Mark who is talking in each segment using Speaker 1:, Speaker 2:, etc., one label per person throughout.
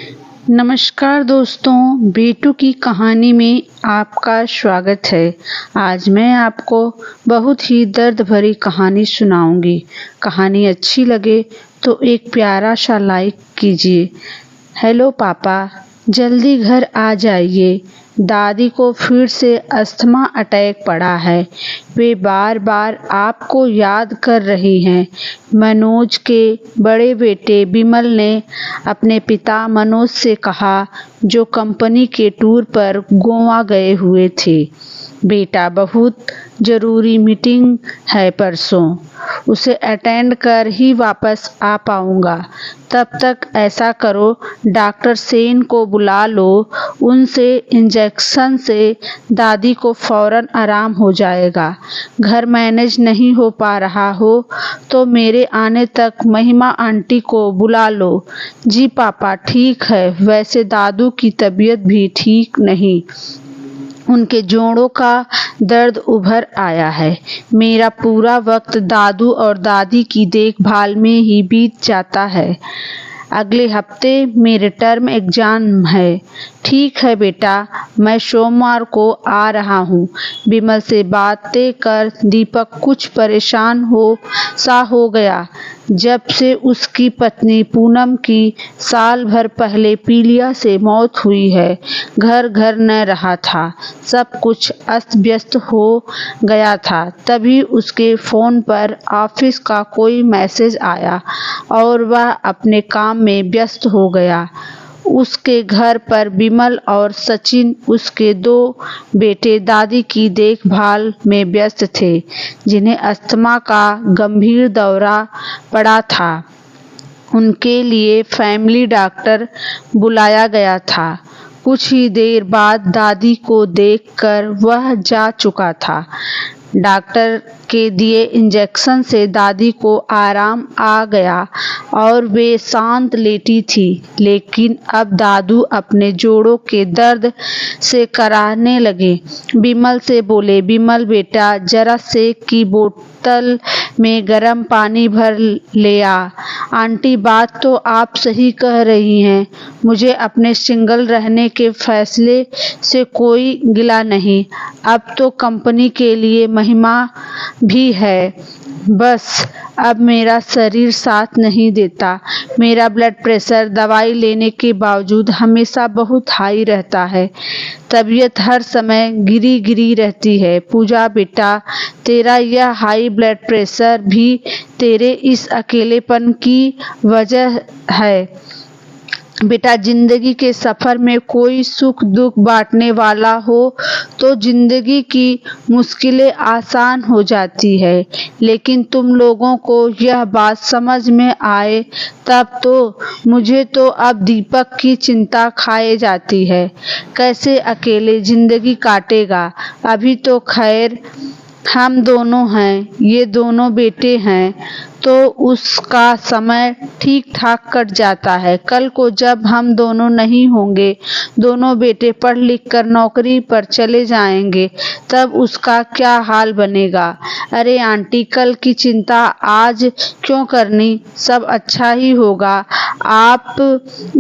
Speaker 1: नमस्कार दोस्तों, बेटू की कहानी में आपका स्वागत है। आज मैं आपको बहुत ही दर्द भरी कहानी सुनाऊंगी। कहानी अच्छी लगे तो एक प्यारा सा लाइक कीजिए। हेलो पापा, जल्दी घर आ जाइए। दादी को फिर से अस्थमा अटैक पड़ा है। वे बार बार आपको याद कर रही हैं। मनोज के बड़े बेटे विमल ने अपने पिता मनोज से कहा, जो कंपनी के टूर पर गोवा गए हुए थे। बेटा, बहुत जरूरी मीटिंग है परसों, उसे अटेंड कर ही वापस आ पाऊंगा। तब तक ऐसा करो, डॉक्टर सेन को बुला लो। उनसे इंजेक्शन से दादी को फौरन आराम हो जाएगा। घर मैनेज नहीं हो पा रहा हो तो मेरे आने तक महिमा आंटी को बुला लो। जी पापा, ठीक है। वैसे दादू की तबीयत भी ठीक नहीं, उनके जोड़ों का दर्द उभर आया है। मेरा पूरा वक्त दादू और दादी की देखभाल में ही बीत जाता है। अगले हफ्ते मेरे टर्म एग्जाम है। ठीक है बेटा, मैं सोमवार को आ रहा हूँ। विमल से बातें कर दीपक कुछ परेशान हो गया। जब से उसकी पत्नी पूनम की साल भर पहले पीलिया से मौत हुई है, घर घर न रहा था। सब कुछ अस्त व्यस्त हो गया था। तभी उसके फोन पर ऑफिस का कोई मैसेज आया और वह अपने काम में व्यस्त हो गया। उसके घर पर विमल और सचिन, उसके 2 बेटे, दादी की देखभाल में व्यस्त थे, जिन्हें अस्थमा का गंभीर दौरा पड़ा था। उनके लिए फैमिली डॉक्टर बुलाया गया था। कुछ ही देर बाद दादी को देखकर वह जा चुका था। डॉक्टर के दिए इंजेक्शन से दादी को आराम आ गया और वे शांत लेटी थी। लेकिन अब दादू अपने जोड़ों के दर्द से कराहने लगे। विमल से बोले, विमल बेटा, जरा सेक की बोतल में गर्म पानी भर ले आ। आंटी, बात तो आप सही कह रही हैं। मुझे अपने सिंगल रहने के फैसले से कोई गिला नहीं। अब तो कंपनी के लिए महिमा भी है। बस अब मेरा शरीर साथ नहीं देता। मेरा ब्लड प्रेशर दवाई लेने के बावजूद हमेशा बहुत हाई रहता है। तबीयत हर समय गिरी गिरी रहती है। पूजा बेटा, तेरा यह हाई ब्लड प्रेशर भी तेरे इस अकेलेपन की वजह है। बेटा, जिंदगी के सफर में कोई सुख दुख बांटने वाला हो तो जिंदगी की मुश्किलें आसान हो जाती है। लेकिन तुम लोगों को यह बात समझ में आए तब तो। मुझे तो अब दीपक की चिंता खाए जाती है। कैसे अकेले जिंदगी काटेगा। अभी तो खैर हम दोनों हैं, ये दोनों बेटे हैं तो उसका समय ठीक ठाक कट जाता है। कल को जब हम दोनों नहीं होंगे, दोनों बेटे पढ़ लिख कर नौकरी पर चले जाएंगे, तब उसका क्या हाल बनेगा। अरे आंटी, कल की चिंता आज क्यों करनी, सब अच्छा ही होगा। आप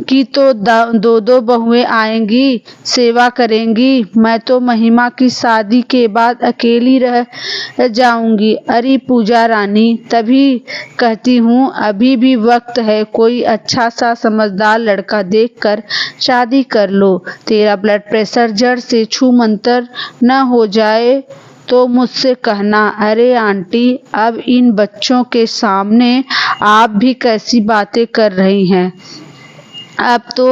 Speaker 1: की तो 2 बहुएं आएंगी, सेवा करेंगी। मैं तो महिमा की शादी के बाद अकेली रह जाऊंगी। अरे पूजा रानी, तभी कहती हूँ अभी भी वक्त है। कोई अच्छा सा समझदार लड़का देखकर शादी कर लो। तेरा ब्लड प्रेशर जड़ से छूमंतर न हो जाए तो मुझसे कहना। अरे आंटी, अब इन बच्चों के सामने आप भी कैसी बातें कर रही हैं। अब तो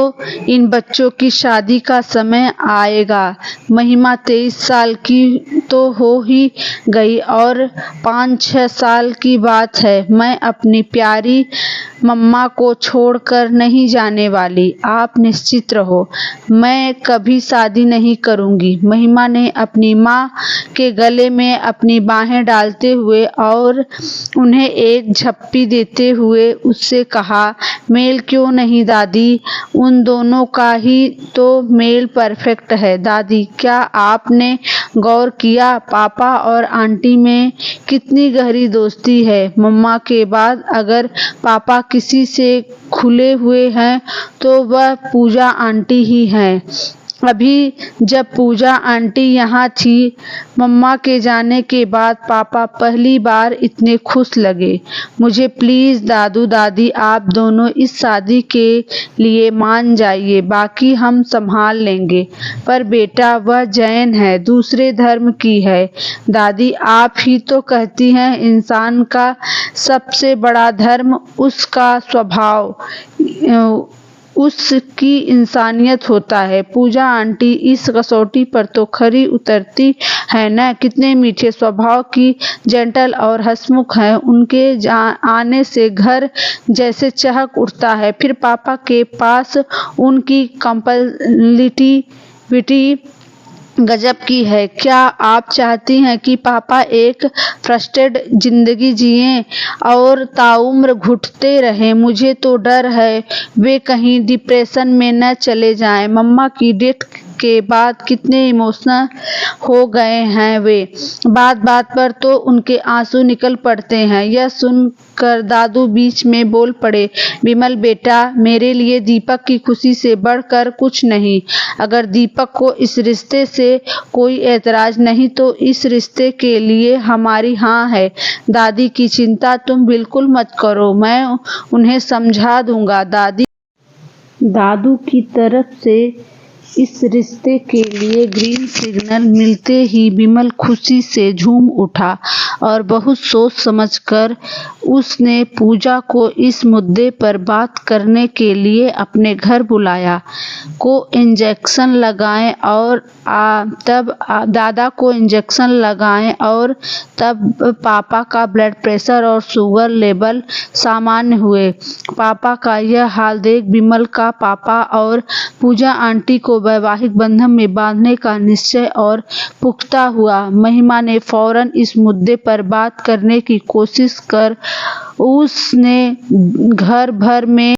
Speaker 1: इन बच्चों की शादी का समय आएगा। महिमा 23 साल की तो हो ही गई और 5-6 साल की बात है। मैं अपनी प्यारी मम्मा को छोड़कर नहीं जाने वाली। आप निश्चित रहो, मैं कभी शादी नहीं करूंगी। महिमा ने अपनी माँ के गले में अपनी बाहें डालते हुए और उन्हें एक झप्पी देते हुए उससे कहा, मेल क्यों नहीं दादी, उन दोनों का ही तो मेल परफेक्ट है। दादी, क्या आपने गौर किया पापा और आंटी में कितनी गहरी दोस्ती है। मम्मा के बाद अगर पापा किसी से खुले हुए हैं तो वह पूजा आंटी ही हैं। अभी जब पूजा आंटी यहाँ थी, मम्मा के जाने के बाद पापा पहली बार इतने खुश लगे। मुझे प्लीज़ दादू दादी आप दोनों इस शादी के लिए मान जाइए, बाकी हम संभाल लेंगे। पर बेटा वह जैन है, दूसरे धर्म की है। दादी आप ही तो कहती हैं इंसान का सबसे बड़ा धर्म उसका स्वभाव, उसकी इंसानियत होता है। पूजा आंटी इस कसौटी पर तो खरी उतरती है न। कितने मीठे स्वभाव की, जेंटल और हंसमुख हैं। उनके आने से घर जैसे चहक उठता है। फिर पापा के पास उनकी कंपैटिबिलिटी गजब की है। क्या आप चाहती हैं कि पापा एक फ्रस्ट्रेटेड जिंदगी जिएं और ताउम्र घुटते रहें? मुझे तो डर है वे कहीं डिप्रेशन में न चले जाएं। मम्मा की डेथ के बाद कितने इमोशनल हो गए हैं वे। बात बात पर तो उनके आंसू निकल पड़ते हैं। यह सुनकर दादू बीच में बोल पड़े, विमल बेटा मेरे लिए दीपक की खुशी से बढ़कर कुछ नहीं। अगर दीपक को इस रिश्ते से कोई एतराज नहीं तो इस रिश्ते के लिए हमारी हाँ है। दादी की चिंता तुम बिल्कुल मत करो, मैं उन्हें समझा दूंगा। दादू की तरफ से इस रिश्ते के लिए ग्रीन सिग्नल मिलते ही विमल खुशी से झूम उठा और बहुत सोच समझकर उसने पूजा को इस मुद्दे पर बात करने के लिए अपने घर बुलाया। इंजेक्शन लगाएं और दादा को इंजेक्शन लगाएं और तब पापा का ब्लड प्रेशर और शुगर लेवल सामान्य हुए। पापा का यह हाल देख विमल का पापा और पूजा आंटी को वैवाहिक बंधन में बांधने का निश्चय और पुख्ता हुआ। महिमा ने फौरन इस मुद्दे पर बात करने की कोशिश कर उसने घर भर में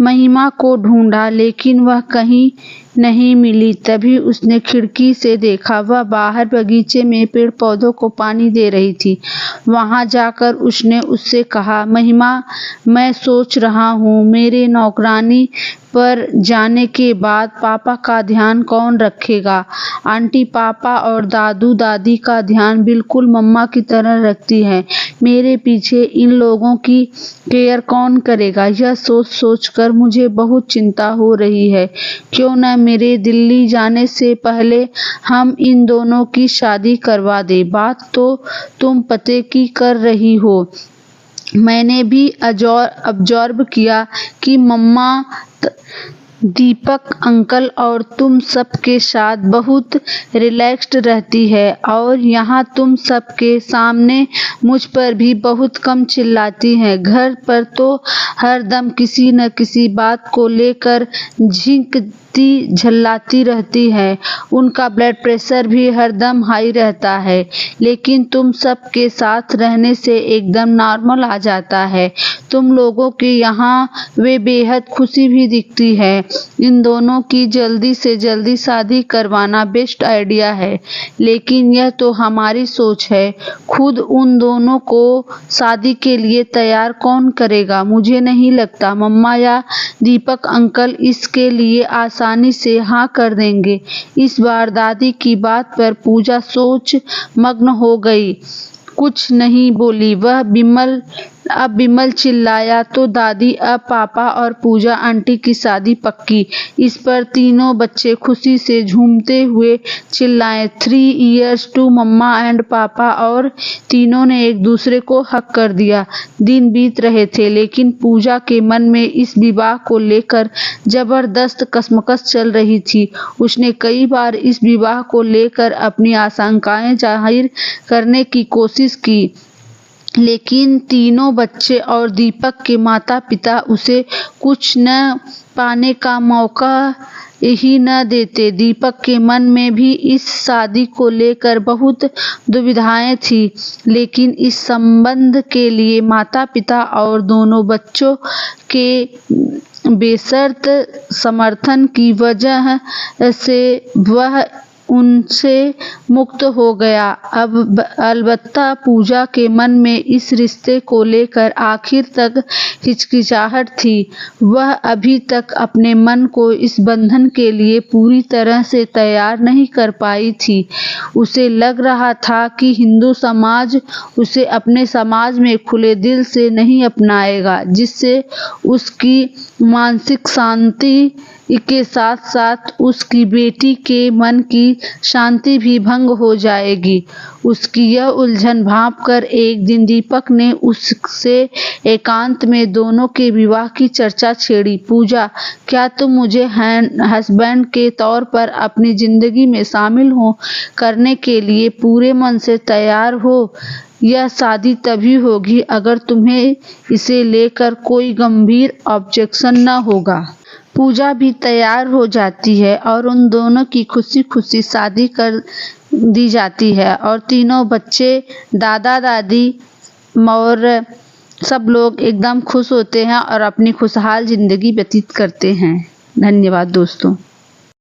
Speaker 1: महिमा को ढूंढा, लेकिन वह कहीं नहीं मिली। तभी उसने खिड़की से देखा, वह बाहर बगीचे में पेड़ पौधों को पानी दे रही थी। वहां जाकर उसने उससे कहा, महिमा मैं सोच रहा हूँ मेरे नौकरानी पर जाने के बाद पापा का ध्यान कौन रखेगा? आंटी पापा और दादू दादी का ध्यान बिल्कुल मम्मा की तरह रखती है। मेरे पीछे इन लोगों की केयर कौन करेगा? यह सोच सोचकर मुझे बहुत चिंता हो रही है। क्यों न मेरे दिल्ली जाने से पहले हम इन दोनों की शादी करवा दें। बात तो तुम पते की कर रही हो। मैंने भी ऑब्जर्व किया कि मम्मा दीपक अंकल और तुम सब के साथ बहुत रिलैक्स्ड रहती है और यहाँ तुम सब के सामने मुझ पर भी बहुत कम चिल्लाती हैं। घर पर तो हरदम किसी न किसी बात को लेकर झल्लाती रहती है। उनका ब्लड प्रेशर भी हरदम हाई रहता है, लेकिन तुम सब के साथ रहने से एकदम नॉर्मल आ जाता है। तुम लोगों के यहाँ वे बेहद खुशी भी दिखती है। इन दोनों की जल्दी से जल्दी शादी करवाना बेस्ट आइडिया है, लेकिन यह तो हमारी सोच है। खुद उन दोनों को शादी के लिए तैयार कौन करेगा? मुझे नहीं लगता मम्मा या दीपक अंकल इसके लिए आसानी से हाँ कर देंगे। इस बार दादी की बात पर पूजा सोच मग्न हो गई, कुछ नहीं बोली। अब विमल चिल्लाया तो दादी अब पापा और पूजा आंटी की शादी पक्की। इस पर तीनों बच्चे खुशी से झूमते हुए चिल्लाए, 3 years टू मम्मा एंड पापा, और तीनों ने एक दूसरे को हक कर दिया। दिन बीत रहे थे, लेकिन पूजा के मन में इस विवाह को लेकर जबरदस्त कशमकश चल रही थी। उसने कई बार इस विवाह को लेकर अपनी आशंकाएं जाहिर करने की कोशिश की, लेकिन तीनों बच्चे और दीपक के माता पिता उसे कुछ न पाने का मौका ही न देते। दीपक के मन में भी इस शादी को लेकर बहुत दुविधाएं थी, लेकिन इस संबंध के लिए माता पिता और दोनों बच्चों के बेशर्त समर्थन की वजह से वह उनसे मुक्त हो गया। अब अलबत्ता पूजा के मन में इस रिश्ते को लेकर आखिर तक हिचकिचाहट थी। वह अभी तक अपने मन को इस बंधन के लिए पूरी तरह से तैयार नहीं कर पाई थी। उसे लग रहा था कि हिंदू समाज उसे अपने समाज में खुले दिल से नहीं अपनाएगा, जिससे उसकी मानसिक शांति के साथ साथ उसकी बेटी के मन की शांति भी भंग हो जाएगी। उसकी यह उलझन भांपकर एक दिन दीपक ने उससे एकांत में दोनों के विवाह की चर्चा छेड़ी। पूजा, क्या तुम मुझे हस्बैंड के तौर पर अपनी जिंदगी में शामिल करने के लिए पूरे मन से तैयार हो? यह शादी तभी होगी अगर तुम्हें इसे लेकर कोई गंभीर ऑब्जेक्शन न होगा। पूजा भी तैयार हो जाती है और उन दोनों की खुशी खुशी शादी कर दी जाती है और तीनों बच्चे, दादा दादी और सब लोग एकदम खुश होते हैं और अपनी खुशहाल जिंदगी व्यतीत करते हैं। धन्यवाद दोस्तों।